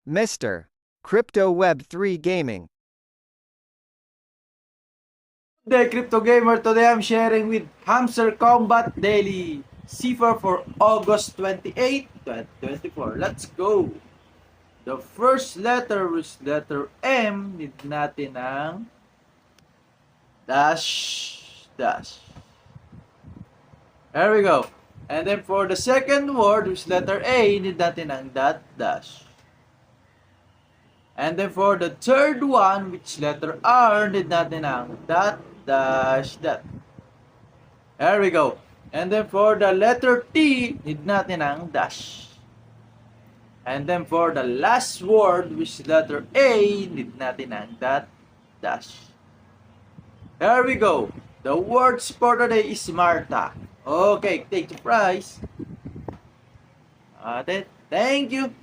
Mr. Crypto Web3 Gaming. The Crypto Gamer, today I'm sharing with Hamster Combat Daily Cipher for August 28, 2024. Let's go! The first letter is letter M. Need natin ang dash, dash. There we go. And then for the second word, which letter A, need natin ang dot, dash. And then for the third one, which letter R, need natin ang dot, dash, dot. There we go. And then for the letter T, need natin ang dash. And then for the last word, which is letter A, need natin ang dot, dash. There we go. The words for today is Marta. Okay, take the prize. Thank you.